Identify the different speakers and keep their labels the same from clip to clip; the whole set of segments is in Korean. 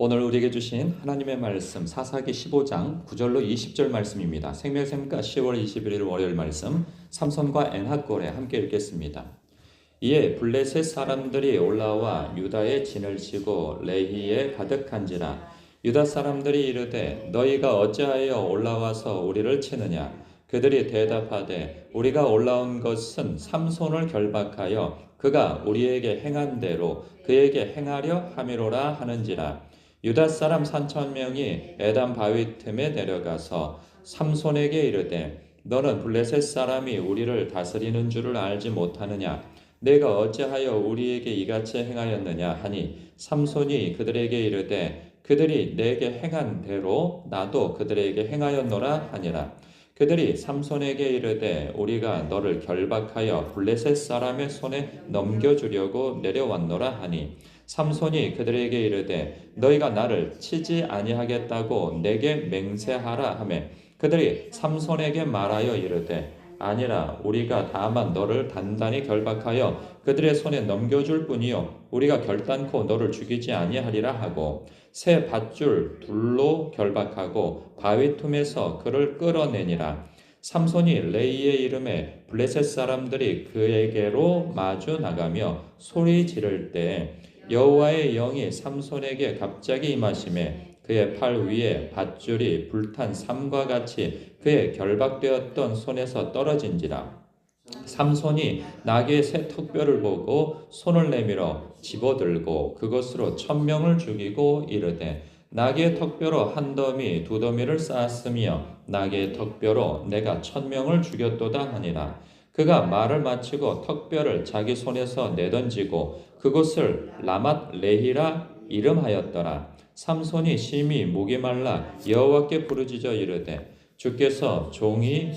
Speaker 1: 오늘 우리에게 주신 하나님의 말씀 사사기 15장 9절로 20절 말씀입니다. 생명샘가 10월 21일 월요일 말씀 삼손과 엔하골에 함께 읽겠습니다. 이에 블레셋 사람들이 올라와 유다의 진을 치고 레히에 가득한지라. 유다 사람들이 이르되 너희가 어찌하여 올라와서 우리를 치느냐. 그들이 대답하되 우리가 올라온 것은 삼손을 결박하여 그가 우리에게 행한 대로 그에게 행하려 함이로라 하는지라. 유다 사람 3,000명이 에담 바위 틈에 내려가서 삼손에게 이르되 너는 블레셋 사람이 우리를 다스리는 줄을 알지 못하느냐. 내가 어찌하여 우리에게 이같이 행하였느냐 하니 삼손이 그들에게 이르되 그들이 내게 행한 대로 나도 그들에게 행하였노라 하니라. 그들이 삼손에게 이르되 우리가 너를 결박하여 블레셋 사람의 손에 넘겨주려고 내려왔노라 하니 삼손이 그들에게 이르되 너희가 나를 치지 아니하겠다고 내게 맹세하라 하매 그들이 삼손에게 말하여 이르되 아니라 우리가 다만 너를 단단히 결박하여 그들의 손에 넘겨줄 뿐이요 우리가 결단코 너를 죽이지 아니하리라 하고 새 밧줄 둘로 결박하고 바위 틈에서 그를 끌어내니라. 삼손이 레이의 이름에 블레셋 사람들이 그에게로 마주 나가며 소리 지를 때 여호와의 영이 삼손에게 갑자기 임하심에 그의 팔 위에 밧줄이 불탄 삼과 같이 그의 결박되었던 손에서 떨어진지라. 삼손이 나귀의 새 턱뼈를 보고 손을 내밀어 집어들고 그것으로 1,000명을 죽이고 이르되 나귀의 턱뼈로 한 더미 두 더미를 쌓았으며 나귀의 턱뼈로 내가 1,000명을 죽였도다 하니라. 그가 말을 마치고 턱뼈를 자기 손에서 내던지고 그곳을 라맛 레히라 이름하였더라. 삼손이 심히 목이 말라 여호와께 부르짖어 이르되 주께서 종의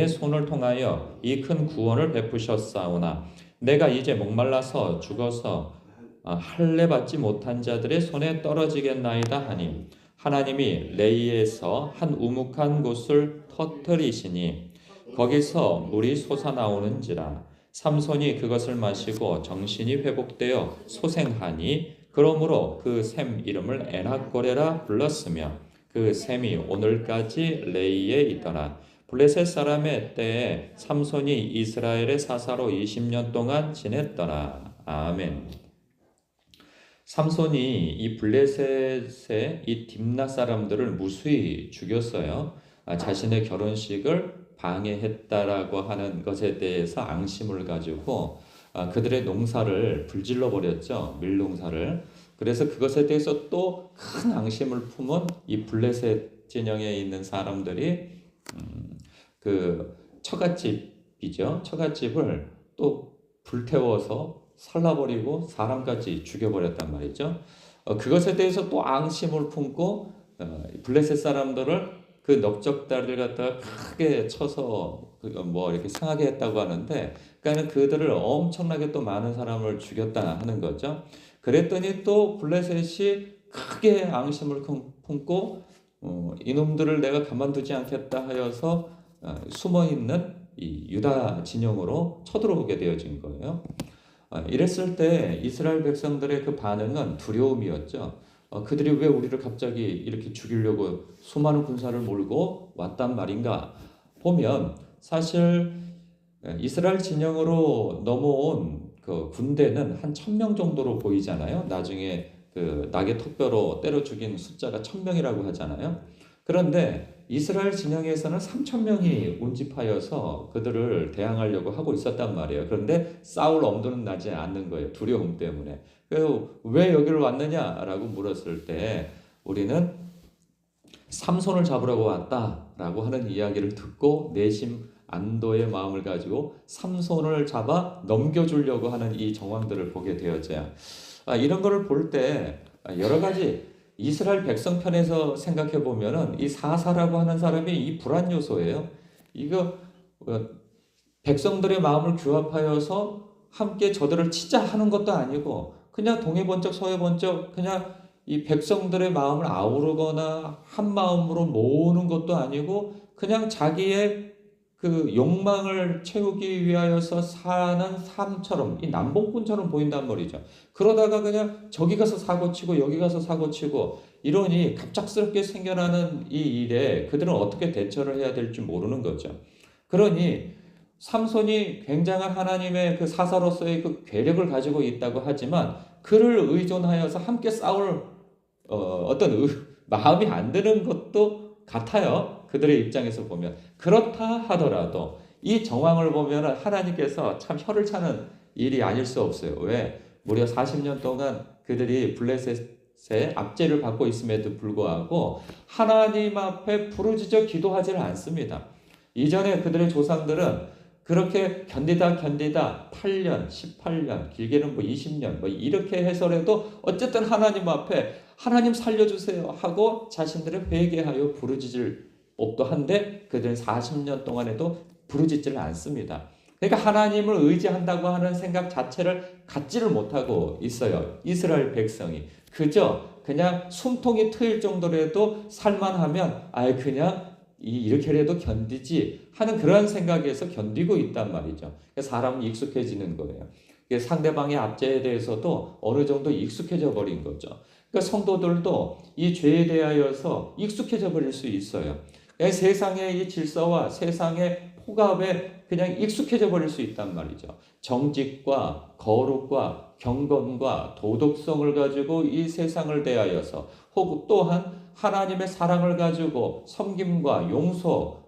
Speaker 1: 손을 통하여 이 큰 구원을 베푸셨사오나 내가 이제 목말라서 죽어서 할례 받지 못한 자들의 손에 떨어지겠나이다 하니 하나님이 레이에서 한 우묵한 곳을 터뜨리시니 거기서 물이 솟아나오는지라. 삼손이 그것을 마시고 정신이 회복되어 소생하니 그러므로 그 샘 이름을 엔하골레라 불렀으며 그 샘이 오늘까지 레이에 있더라. 블레셋 사람의 때에 삼손이 이스라엘의 사사로 20년 동안 지냈더라. 아멘. 삼손이 이 블레셋의 이 딥나 사람들을 무수히 죽였어요. 자신의 결혼식을 방해했다라고 하는 것에 대해서 앙심을 가지고 그들의 농사를 불질러 버렸죠. 밀농사를. 그래서 그것에 대해서 또 큰 앙심을 품은 이 블레셋 진영에 있는 사람들이 그 처갓집이죠. 처갓집을 또 불태워서 살라버리고 사람까지 죽여버렸단 말이죠. 그것에 대해서 또 앙심을 품고 블레셋 사람들을 그 넓적다리를 갖다가 크게 쳐서 뭐 이렇게 상하게 했다고 하는데, 그러니까 그들을 엄청나게 또 많은 사람을 죽였다 하는 거죠. 그랬더니 또 블레셋이 크게 앙심을 품고 이놈들을 내가 가만두지 않겠다 하여서 숨어 있는 이 유다 진영으로 쳐들어오게 되어진 거예요. 이랬을 때 이스라엘 백성들의 그 반응은 두려움이었죠. 그들이 왜 우리를 갑자기 이렇게 죽이려고 수많은 군사를 몰고 왔단 말인가 보면 사실 이스라엘 진영으로 넘어온 그 군대는 한 1,000명 정도로 보이잖아요. 나중에 그 낙의 턱뼈로 때려 죽인 숫자가 1,000명이라고 하잖아요. 그런데 이스라엘 진영에서는 3,000명이 운집하여서 그들을 대항하려고 하고 있었단 말이에요. 그런데 싸울 엄두는 나지 않는 거예요. 두려움 때문에. 그래서 왜 여기를 왔느냐라고 물었을 때 우리는 삼손을 잡으려고 왔다라고 하는 이야기를 듣고 내심 안도의 마음을 가지고 삼손을 잡아 넘겨주려고 하는 이 정황들을 보게 되었죠. 이런 거를 볼 때 여러 가지 이스라엘 백성 편에서 생각해 보면은 이 사사라고 하는 사람이 이 불안 요소예요. 이거 백성들의 마음을 규합하여서 함께 저들을 치자 하는 것도 아니고 그냥 동해번쩍 서해번쩍 그냥 이 백성들의 마음을 아우르거나 한 마음으로 모으는 것도 아니고 그냥 자기의 그 욕망을 채우기 위하여서 사는 삶처럼 이 남봉꾼처럼 보인단 말이죠. 그러다가 그냥 저기 가서 사고치고 여기 가서 사고치고 이러니 갑작스럽게 생겨나는 이 일에 그들은 어떻게 대처를 해야 될지 모르는 거죠. 그러니 삼손이 굉장한 하나님의 그 사사로서의 그 괴력을 가지고 있다고 하지만 그를 의존하여서 함께 싸울 어떤 마음이 안 드는 것도 같아요. 그들의 입장에서 보면. 그렇다 하더라도 이 정황을 보면 하나님께서 참 혀를 차는 일이 아닐 수 없어요. 왜? 무려 40년 동안 그들이 블레셋의 압제를 받고 있음에도 불구하고 하나님 앞에 부르짖어 기도하지를 않습니다. 이전에 그들의 조상들은 그렇게 견디다 8년, 18년, 길게는 뭐 20년 뭐 이렇게 해서라도 어쨌든 하나님 앞에 하나님 살려주세요 하고 자신들을 회개하여 부르짖을 법도 한데 그들은 40년 동안에도 부르짖지를 않습니다. 그러니까 하나님을 의지한다고 하는 생각 자체를 갖지를 못하고 있어요. 이스라엘 백성이. 그냥 숨통이 트일 정도라도 살만하면 그냥 이렇게라도 견디지 하는 그런 생각에서 견디고 있단 말이죠. 사람은 익숙해지는 거예요. 상대방의 압제에 대해서도 어느 정도 익숙해져 버린 거죠. 그러니까 성도들도 이 죄에 대하여서 익숙해져 버릴 수 있어요. 세상의 이 질서와 세상의 폭압에 그냥 익숙해져 버릴 수 있단 말이죠. 정직과 거룩과 경건과 도덕성을 가지고 이 세상을 대하여서 혹은 또한 하나님의 사랑을 가지고 섬김과 용서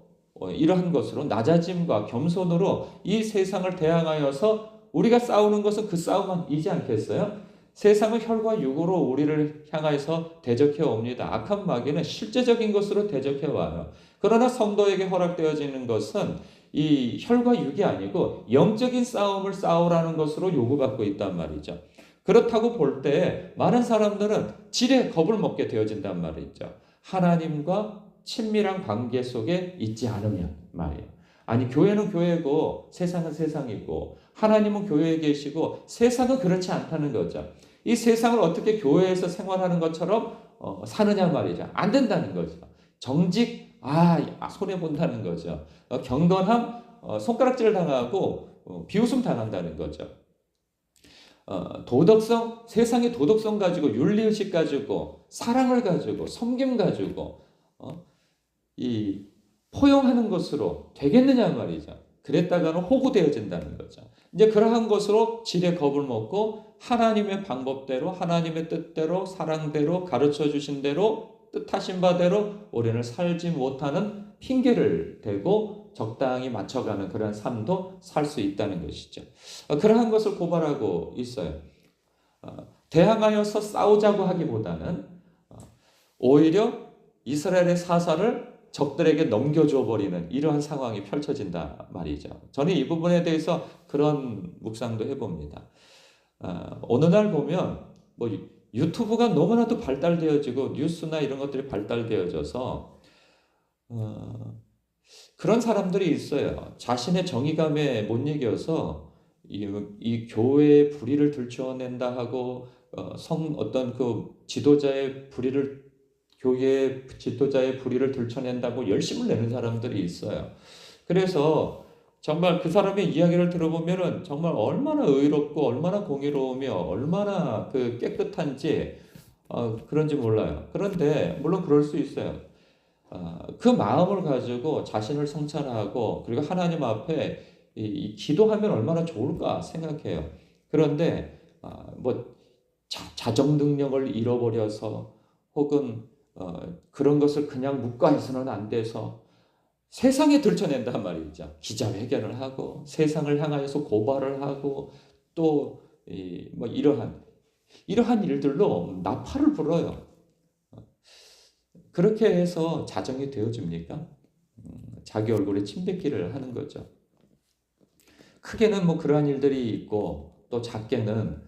Speaker 1: 이러한 것으로 낮아짐과 겸손으로 이 세상을 대항하여서 우리가 싸우는 것은 그 싸움이지 않겠어요? 세상은 혈과 육으로 우리를 향해서 대적해 옵니다. 악한 마귀는 실제적인 것으로 대적해 와요. 그러나 성도에게 허락되어지는 것은 이 혈과 육이 아니고 영적인 싸움을 싸우라는 것으로 요구받고 있단 말이죠. 그렇다고 볼 때 많은 사람들은 지레 겁을 먹게 되어진단 말이죠. 하나님과 친밀한 관계 속에 있지 않으면 말이에요. 아니 교회는 교회고 세상은 세상이고 하나님은 교회에 계시고 세상은 그렇지 않다는 거죠. 이 세상을 어떻게 교회에서 생활하는 것처럼 사느냐 말이죠. 안 된다는 거죠. 정직 손해 본다는 거죠. 경건함 손가락질 당하고 비웃음 당한다는 거죠. 도덕성 세상의 도덕성 가지고 윤리의식 가지고 사랑을 가지고 섬김 가지고 이 포용하는 것으로 되겠느냐 말이죠. 그랬다가는 호구되어진다는 거죠. 이제 그러한 것으로 지레 겁을 먹고 하나님의 방법대로 하나님의 뜻대로 사랑대로 가르쳐 주신 대로 뜻하신 바대로 우리는 살지 못하는 핑계를 대고 적당히 맞춰가는 그런 삶도 살 수 있다는 것이죠. 그러한 것을 고발하고 있어요. 대항하여서 싸우자고 하기보다는 오히려 이스라엘의 사사를 적들에게 넘겨줘 버리는 이러한 상황이 펼쳐진다 말이죠. 저는 이 부분에 대해서 그런 묵상도 해봅니다. 어느 날 보면 뭐 유튜브가 너무나도 발달되어지고 뉴스나 이런 것들이 발달되어져서 그런 사람들이 있어요. 자신의 정의감에 못 이겨서 이 교회의 불의를 들춰낸다 하고 어떤 그 지도자의 불의를 교회의 지도자의 불의를 들춰낸다고 열심을 내는 사람들이 있어요. 그래서 정말 그 사람의 이야기를 들어보면은 정말 얼마나 의롭고 얼마나 공의로우며 얼마나 그 깨끗한지 그런지 몰라요. 그런데 물론 그럴 수 있어요. 그 마음을 가지고 자신을 성찰하고 그리고 하나님 앞에 기도하면 얼마나 좋을까 생각해요. 그런데 뭐 자정 능력을 잃어버려서 혹은 그런 것을 그냥 묵과해서는 안 돼서 세상에 들춰낸단 말이죠. 기자회견을 하고 세상을 향하여서 고발을 하고 또 뭐 이러한 일들로 나팔을 불어요. 그렇게 해서 자정이 되어집니까? 자기 얼굴에 침뱉기를 하는 거죠. 크게는 뭐 그러한 일들이 있고 또 작게는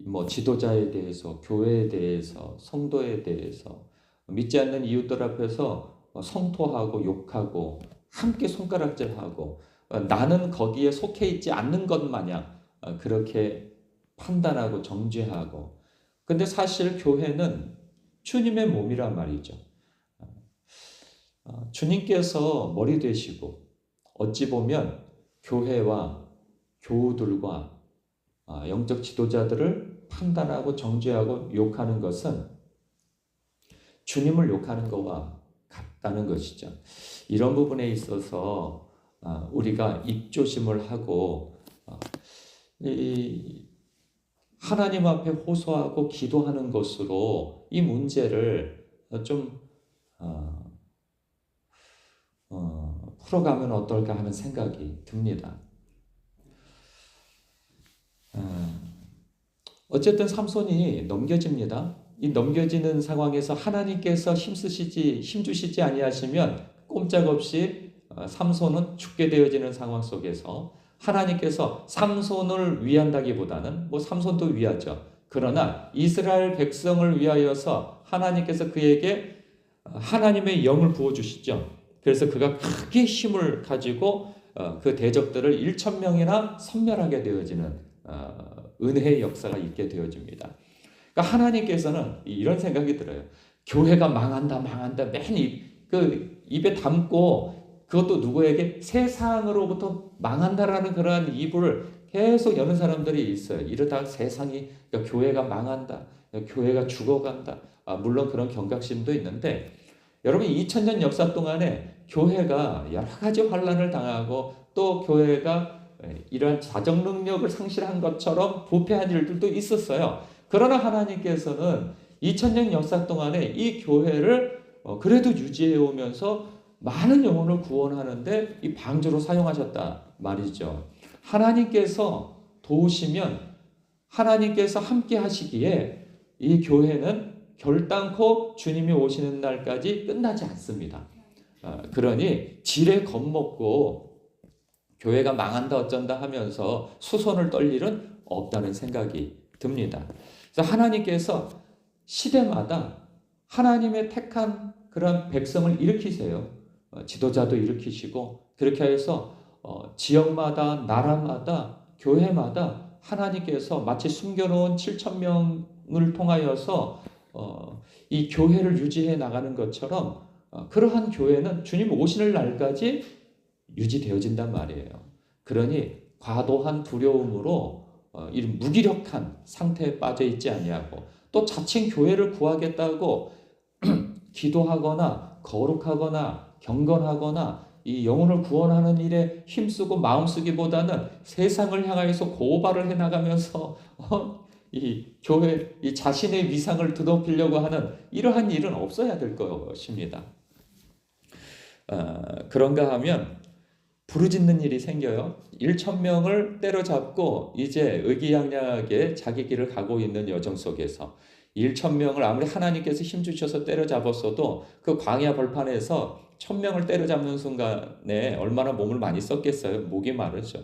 Speaker 1: 뭐 지도자에 대해서 교회에 대해서 성도에 대해서 믿지 않는 이웃들 앞에서 성토하고 욕하고 함께 손가락질하고 나는 거기에 속해 있지 않는 것 마냥 그렇게 판단하고 정죄하고 근데 사실 교회는 주님의 몸이란 말이죠. 주님께서 머리 되시고 어찌 보면 교회와 교우들과 영적 지도자들을 판단하고 정죄하고 욕하는 것은 주님을 욕하는 것과 같다는 것이죠. 이런 부분에 있어서 우리가 입조심을 하고 하나님 앞에 호소하고 기도하는 것으로 이 문제를 좀 풀어가면 어떨까 하는 생각이 듭니다. 어쨌든 삼손이 넘겨집니다. 이 넘겨지는 상황에서 하나님께서 힘주시지 아니하시면 꼼짝없이 삼손은 죽게 되어지는 상황 속에서 하나님께서 삼손을 위한다기보다는 삼손도 위하죠. 그러나 이스라엘 백성을 위하여서 하나님께서 그에게 하나님의 영을 부어주시죠. 그래서 그가 크게 힘을 가지고 그 대적들을 1,000명이나 섬멸하게 되어지는 은혜의 역사가 있게 되어집니다. 그러니까 하나님께서는 이런 생각이 들어요. 교회가 망한다 맨 입에 담고 그것도 누구에게 세상으로부터 망한다라는 그러한 입을 계속 여는 사람들이 있어요. 이러다가 세상이 그러니까 교회가 망한다, 교회가 죽어간다. 물론 그런 경각심도 있는데 여러분 2000년 역사 동안에 교회가 여러 가지 환란을 당하고 또 교회가 이러한 자정 능력을 상실한 것처럼 부패한 일들도 있었어요. 그러나 하나님께서는 2000년 역사 동안에 이 교회를 그래도 유지해 오면서 많은 영혼을 구원하는데 이 방주로 사용하셨다 말이죠. 하나님께서 도우시면 하나님께서 함께 하시기에 이 교회는 결단코 주님이 오시는 날까지 끝나지 않습니다. 그러니 지레 겁먹고 교회가 망한다 어쩐다 하면서 수손을 떨 일은 없다는 생각이 듭니다. 그래서 하나님께서 시대마다 하나님의 택한 그런 백성을 일으키세요. 지도자도 일으키시고 그렇게 해서 지역마다 나라마다 교회마다 하나님께서 마치 숨겨놓은 7,000명을 통하여서 이 교회를 유지해 나가는 것처럼 그러한 교회는 주님 오시는 날까지 유지되어진단 말이에요. 그러니 과도한 두려움으로 이런 무기력한 상태에 빠져 있지 아니하고 또 자칭 교회를 구하겠다고 기도하거나 거룩하거나 경건하거나 이 영혼을 구원하는 일에 힘쓰고 마음쓰기보다는 세상을 향하여서 고발을 해나가면서 이 교회 이 자신의 위상을 드높이려고 하는 이러한 일은 없어야 될 것입니다. 그런가 하면 부르짖는 일이 생겨요. 1,000명을 때려잡고 이제 의기양양하게 자기 길을 가고 있는 여정 속에서 1,000명을 아무리 하나님께서 힘주셔서 때려잡았어도 그 광야 벌판에서 1,000명을 때려잡는 순간에 얼마나 몸을 많이 썼겠어요. 목이 마르죠.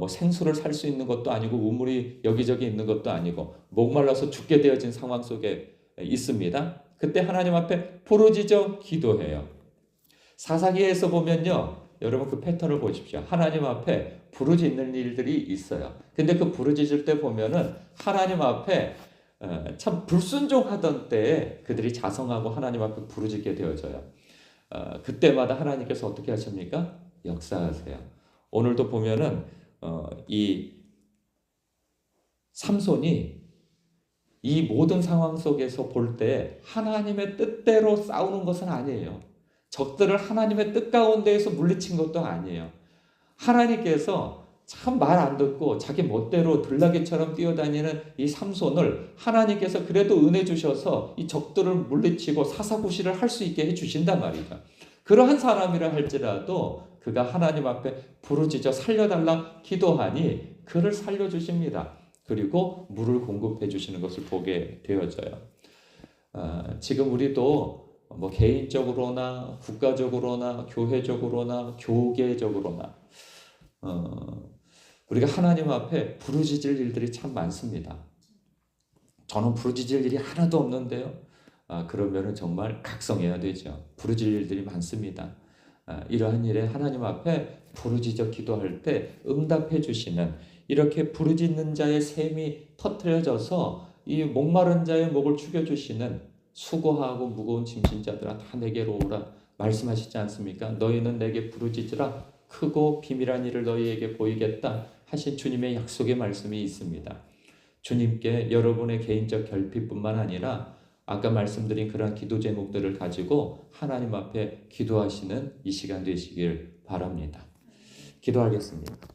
Speaker 1: 생수를 살 수 있는 것도 아니고 우물이 여기저기 있는 것도 아니고 목말라서 죽게 되어진 상황 속에 있습니다. 그때 하나님 앞에 부르짖어 기도해요. 사사기에서 보면요. 여러분 그 패턴을 보십시오. 하나님 앞에 부르짖는 일들이 있어요. 근데 그 부르짖을 때 보면은 하나님 앞에 참 불순종하던 때에 그들이 자성하고 하나님 앞에 부르짖게 되어져요. 그때마다 하나님께서 어떻게 하십니까? 역사하세요. 오늘도 보면은 이 삼손이 이 모든 상황 속에서 볼 때 하나님의 뜻대로 싸우는 것은 아니에요. 적들을 하나님의 뜻 가운데에서 물리친 것도 아니에요. 하나님께서 참 말 안 듣고 자기 멋대로 들나귀처럼 뛰어다니는 이 삼손을 하나님께서 그래도 은혜 주셔서 이 적들을 물리치고 사사구시를 할 수 있게 해주신단 말이죠. 그러한 사람이라 할지라도 그가 하나님 앞에 부르짖어 살려달라 기도하니 그를 살려주십니다. 그리고 물을 공급해 주시는 것을 보게 되어져요. 지금 우리도 개인적으로나 국가적으로나 교회적으로나 교계적으로나 우리가 하나님 앞에 부르짖을 일들이 참 많습니다. 저는 부르짖을 일이 하나도 없는데요. 그러면은 정말 각성해야 되죠. 부르짖을 일들이 많습니다. 이러한 일에 하나님 앞에 부르짖어 기도할 때 응답해 주시는 이렇게 부르짖는 자의 샘이 터트려져서 이 목마른 자의 목을 축여 주시는 수고하고 무거운 짐진 자들아 다 내게로 오라 말씀하시지 않습니까? 너희는 내게 부르짖으라 크고 비밀한 일을 너희에게 보이겠다 하신 주님의 약속의 말씀이 있습니다. 주님께 여러분의 개인적 결핍뿐만 아니라 아까 말씀드린 그러한 기도 제목들을 가지고 하나님 앞에 기도하시는 이 시간 되시길 바랍니다. 기도하겠습니다.